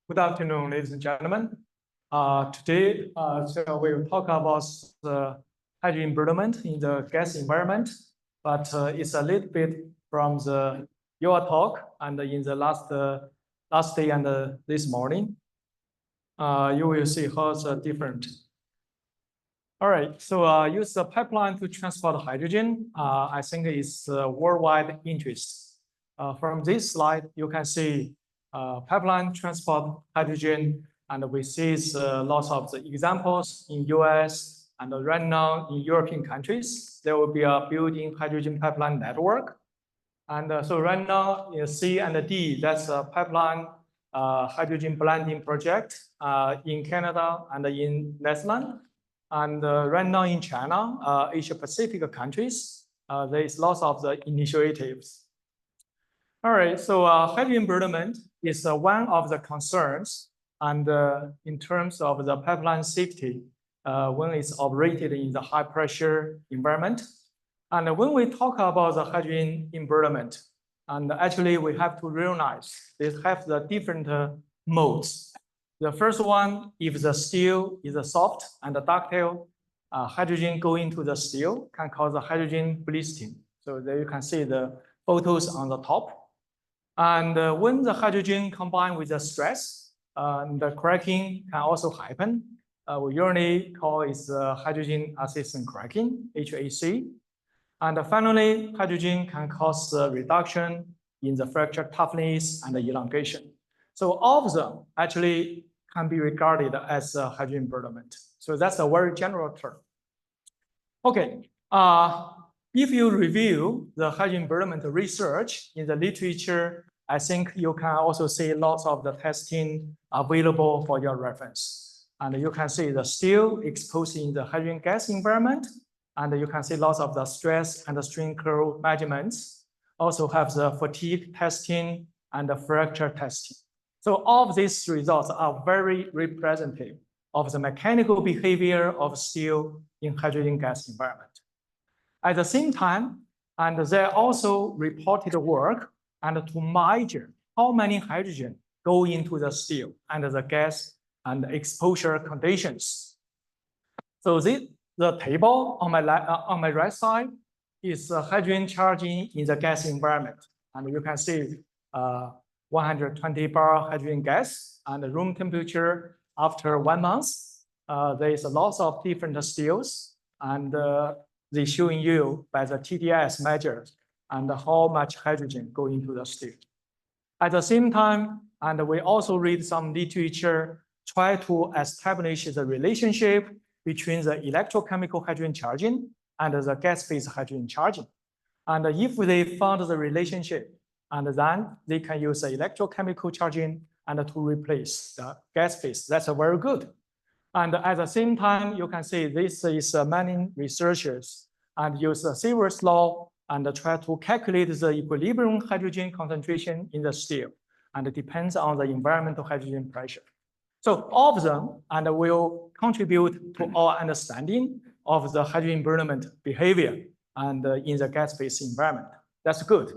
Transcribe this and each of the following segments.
Good afternoon, ladies and gentlemen. Today, we will talk about the hydrogen embrittlement in the gas environment, but it's a little bit from your talk and in the last day and this morning. You will see how it's different. All right, so use the pipeline to transport hydrogen. I think it's worldwide interest. From this slide, you can see pipeline transport hydrogen, and we see lots of the examples in US and right now in European countries. There will be a building hydrogen pipeline network. And so right now, C and D, that's a pipeline hydrogen blending project in Canada and in Netherlands. And right now in China, Asia Pacific countries, there is lots of the initiatives. All right, so hydrogen embrittlement is one of the concerns, and in terms of the pipeline safety, when it's operated in the high pressure environment. And when we talk about the hydrogen embrittlement, and actually we have to realize they have the different modes. The first one, if the steel is soft and ductile, hydrogen going into the steel can cause the hydrogen blasting. So there you can see the photos on the top. And when the hydrogen combined with the stress, the cracking can also happen. We usually call it hydrogen assistant cracking, HAC. And finally, hydrogen can cause a reduction in the fracture toughness and the elongation. So all of them actually can be regarded as hydrogen embrittlement. So that's a very general term. Okay, if you review the hydrogen embrittlement research in the literature, I think you can also see lots of the testing available for your reference. And you can see the steel exposed in the hydrogen gas environment, and you can see lots of the stress and the strain curve measurements. Also have the fatigue testing and the fracture testing. So all of these results are very representative of the mechanical behavior of steel in hydrogen gas environment. At the same time, and they also reported work and to measure how many hydrogen go into the steel and the gas and exposure conditions. So the table on my right side is hydrogen charging in the gas environment. And you can see 120 bar hydrogen gas and the room temperature after 1 month. There is lots of different steels, and they showing you by the TDS measures and how much hydrogen go into the steel. At the same time, and we also read some literature, try to establish the relationship between the electrochemical hydrogen charging and the gas phase hydrogen charging. And if they found the relationship, and then they can use the electrochemical charging and to replace the gas phase. That's very good. And at the same time, you can see this is many researchers and use the Sievert's law and try to calculate the equilibrium hydrogen concentration in the steel, and it depends on the environmental hydrogen pressure. So all of them and will contribute to our understanding of the hydrogen embrittlement behavior and in the gas phase environment. That's good.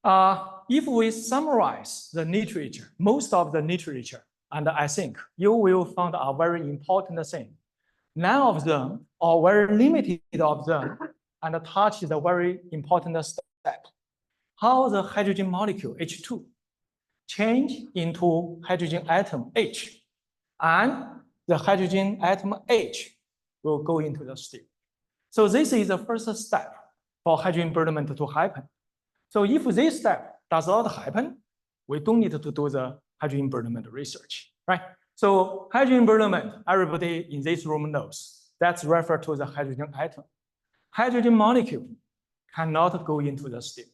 If we summarize the literature, most of the literature, and I think you will find a very important thing. None of them, or very limited of them, and touch the very important step. How the hydrogen molecule H2 change into hydrogen atom H, and the hydrogen atom H will go into the steel. So this is the first step for hydrogen embrittlement to happen. So if this step does not happen, we don't need to do the hydrogen embrittlement research, right? So hydrogen embrittlement, everybody in this room knows, that's referred to the hydrogen atom. Hydrogen molecule cannot go into the steel.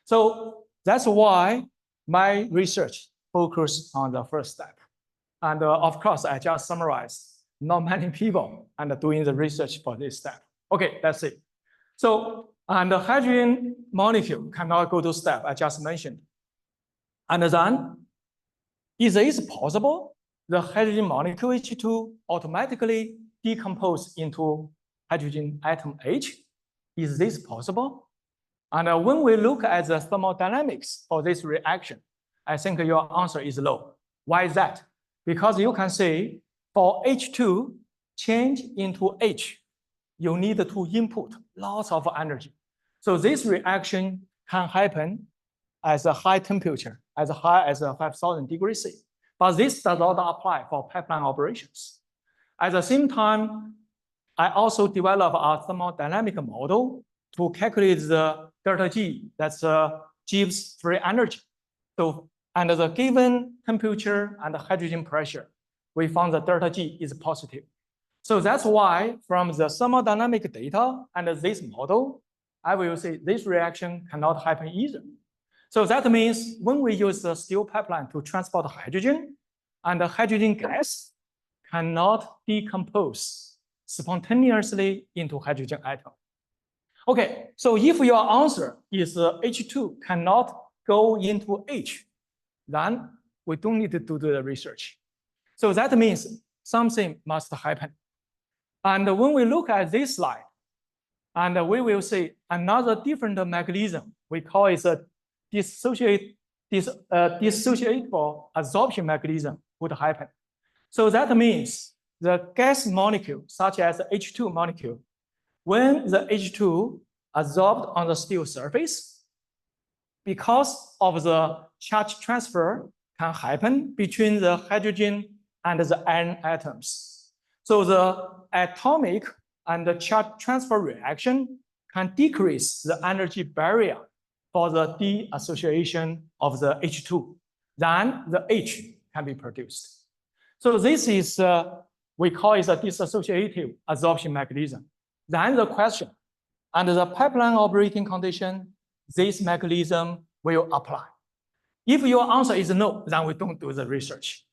So that's why my research focused on the first step. And of course, I just summarized, not many people are doing the research for this step. Okay, that's it. So, and the hydrogen molecule cannot go to step I just mentioned. And then, is it possible the hydrogen molecule H2 automatically decompose into hydrogen atom H? Is this possible? And when we look at the thermodynamics for this reaction, I think your answer is low. Why is that? Because you can see for H2 change into H, you need to input lots of energy. So this reaction can happen at a high temperature, as high as 5,000 degrees C. But this does not apply for pipeline operations. At the same time, I also developed a thermodynamic model to calculate the delta G, that's Gibbs free energy. So under the given temperature and hydrogen pressure, we found the delta G is positive. So that's why from the thermodynamic data and this model, I will say this reaction cannot happen either. So that means when we use the steel pipeline to transport hydrogen, and the hydrogen gas cannot decompose spontaneously into hydrogen atom. Okay, so if your answer is H2 cannot go into H, then we don't need to do the research. So that means something must happen. And when we look at this slide, and we will see another different mechanism. We call it a dissociable absorption mechanism would happen. So that means the gas molecule, such as the H2 molecule, when the H2 absorbed on the steel surface, because of the charge transfer can happen between the hydrogen and the iron atoms. So the atomic and the charge transfer reaction can decrease the energy barrier for the deassociation of the H2. Then the H can be produced. So this is, we call it a dissociative absorption mechanism. Then the question, under the pipeline operating condition, this mechanism will apply. If your answer is no, then we don't do the research.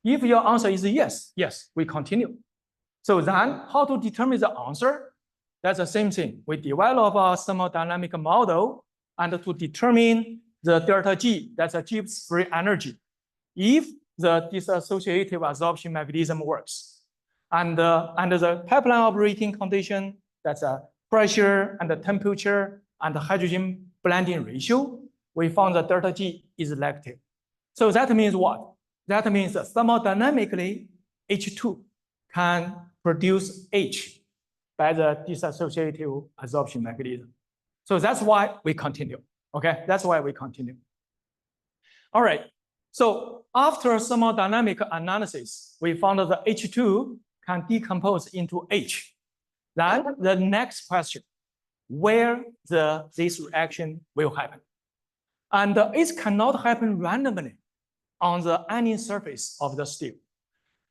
If your answer is yes, we continue. So then how to determine the answer? That's the same thing. We develop a thermodynamic model and to determine the delta G, that's a Gibbs free energy, if the dissociative absorption mechanism works. And under the pipeline operating condition, that's a pressure and the temperature and the hydrogen blending ratio, we found that delta G is negative. So that means what? That means that thermodynamically, H2 can produce H by the dissociative absorption mechanism. So that's why we continue, okay? That's why we continue. All right, so after thermodynamic analysis, we found that the H2 can decompose into H. Then the next question, where this reaction will happen? And it cannot happen randomly on the any surface of the steel.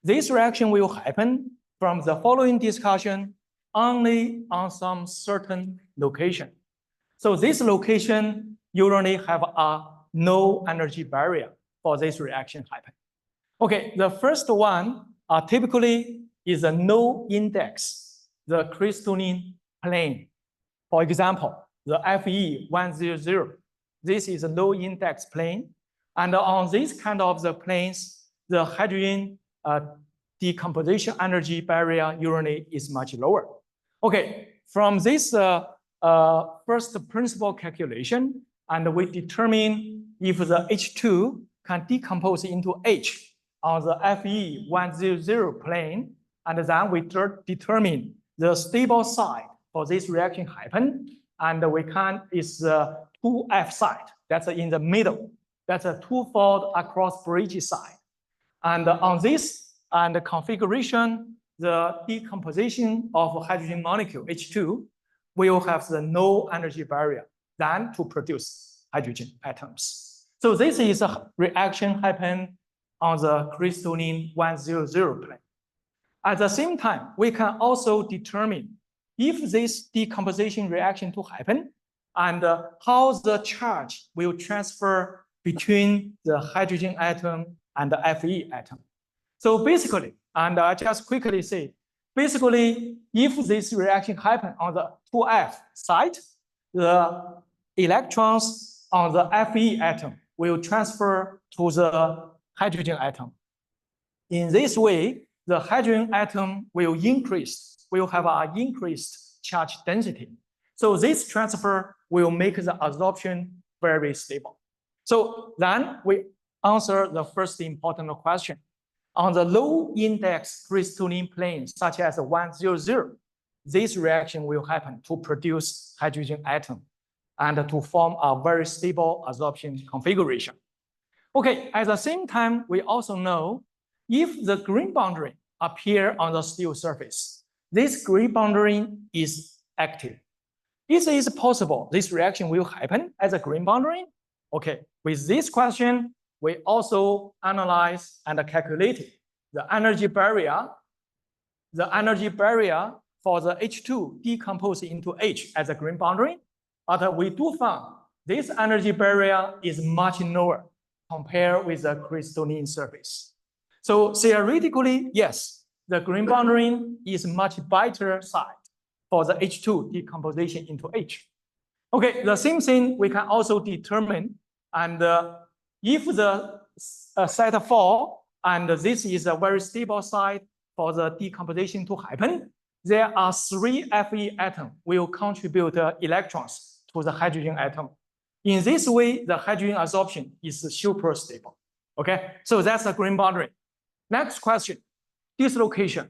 This reaction will happen from the following discussion only on some certain location. So this location usually have a no energy barrier for this reaction happen. Okay, the first one typically is a no index, the crystalline plane. For example, the Fe100. This is a low index plane. And on this kind of the planes, the hydrogen decomposition energy barrier usually is much lower. Okay, from this first principle calculation, and we determine if the H2 can decompose into H on the Fe100 plane, and then we determine the stable side for this reaction happen, and we can is 2F side, that's in the middle. That's a two-fold across bridge side. And on this and the configuration, the decomposition of hydrogen molecule, H2, will have the no energy barrier than to produce hydrogen atoms. So this is a reaction happen on the crystalline 100 plane. At the same time, we can also determine if this decomposition reaction to happen and how the charge will transfer between the hydrogen atom and the Fe atom. So basically, and I just quickly say, basically, if this reaction happen on the 2F side, the electrons on the Fe atom will transfer to the hydrogen atom. In this way, the hydrogen atom will have an increased charge density. So this transfer will make the absorption very stable. So then we answer the first important question. On the low index crystalline plane, such as 100, this reaction will happen to produce hydrogen atom and to form a very stable adsorption configuration. Okay, at the same time, we also know if the green boundary appear on the steel surface, this green boundary is active. If it is possible, this reaction will happen as a green boundary. Okay, with this question, we also analyze and calculate the energy barrier for the H2 decompose into H as a green boundary. But we do find this energy barrier is much lower compared with the crystalline surface. So theoretically, yes, the green boundary is much better side for the H2 decomposition into H. Okay, the same thing we can also determine, and if the side fall, and this is a very stable side for the decomposition to happen, there are 3 Fe atoms will contribute electrons to the hydrogen atom. In this way, the hydrogen adsorption is super stable. Okay, so that's a green boundary. Next question, dislocation.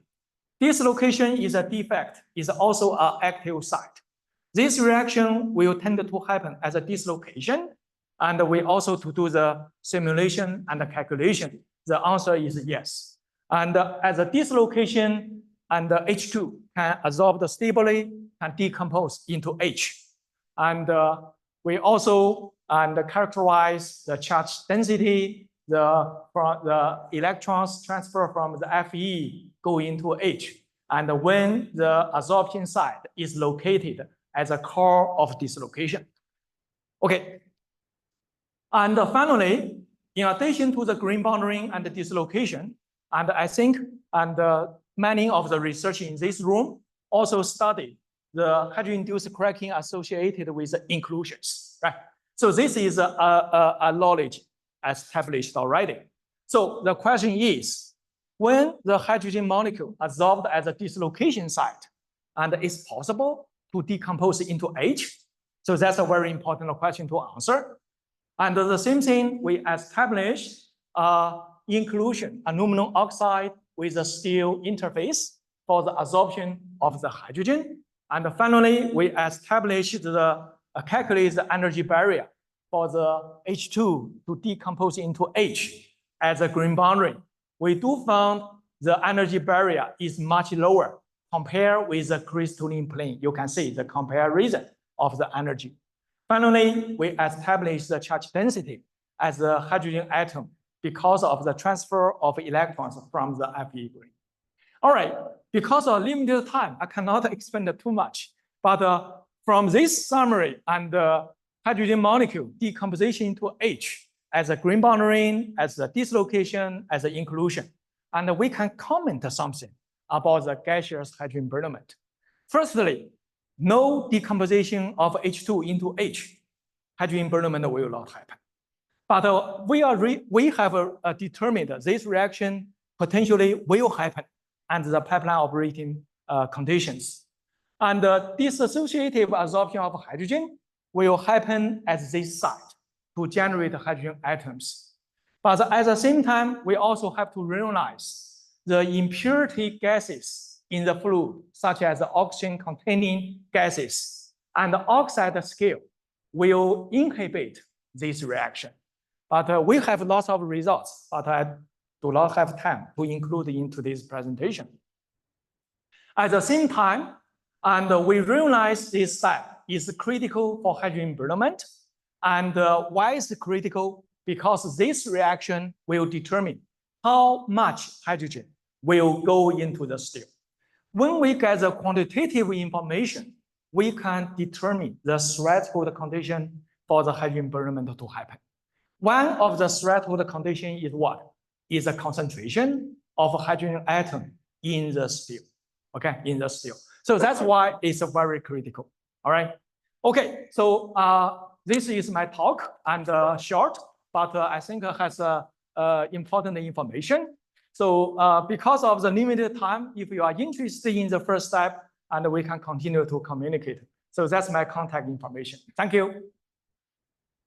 Dislocation is a defect, is also an active site. This reaction will tend to happen as a dislocation, and we also to do the simulation and the calculation. The answer is yes. And as a dislocation, and the H2 can adsorb stably and decompose into H. And we also characterize the charge density, the electrons transfer from the Fe go into H, and when the adsorption site is located as a core of dislocation. Okay, and finally, in addition to the green boundary and the dislocation, and I think many of the research in this room also study the hydrogen-induced cracking associated with inclusions, right? So this is a knowledge established already. So the question is, when the hydrogen molecule adsorbed at the dislocation site, and it's possible to decompose into H? So that's a very important question to answer. And the same thing, we establish inclusion, aluminum oxide with a steel interface for the adsorption of the hydrogen. And finally, we established calculate the energy barrier for the H2 to decompose into H as a green boundary. We do find the energy barrier is much lower compared with the crystalline plane. You can see the comparison of the energy. Finally, we establish the charge density as a hydrogen atom because of the transfer of electrons from the Fe group. All right, because of limited time, I cannot explain too much. But from this summary and hydrogen molecule decomposition into H as a green boundary, as a dislocation, as an inclusion, and we can comment something about the gaseous hydrogen embrittlement. Firstly, no decomposition of H2 into H, hydrogen embrittlement will not happen. But we have determined this reaction potentially will happen under the pipeline operating conditions. And dissociative adsorption of hydrogen will happen at this site to generate hydrogen atoms. But at the same time, we also have to realize the impurity gases in the fluid, such as the oxygen-containing gases, and the oxide scale will inhibit this reaction. But we have lots of results, but I do not have time to include into this presentation. At the same time, and we realize this step is critical for hydrogen embrittlement. And why is it critical? Because this reaction will determine how much hydrogen will go into the steel. When we get the quantitative information, we can determine the threshold condition for the hydrogen embrittlement to happen. One of the threshold conditions is what? Is a concentration of hydrogen atom in the steel, okay, in the steel. So that's why it's very critical, all right? Okay, so this is my talk, and short, but I think it has important information. So because of the limited time, if you are interested in the first step, and we can continue to communicate. So that's my contact information. Thank you.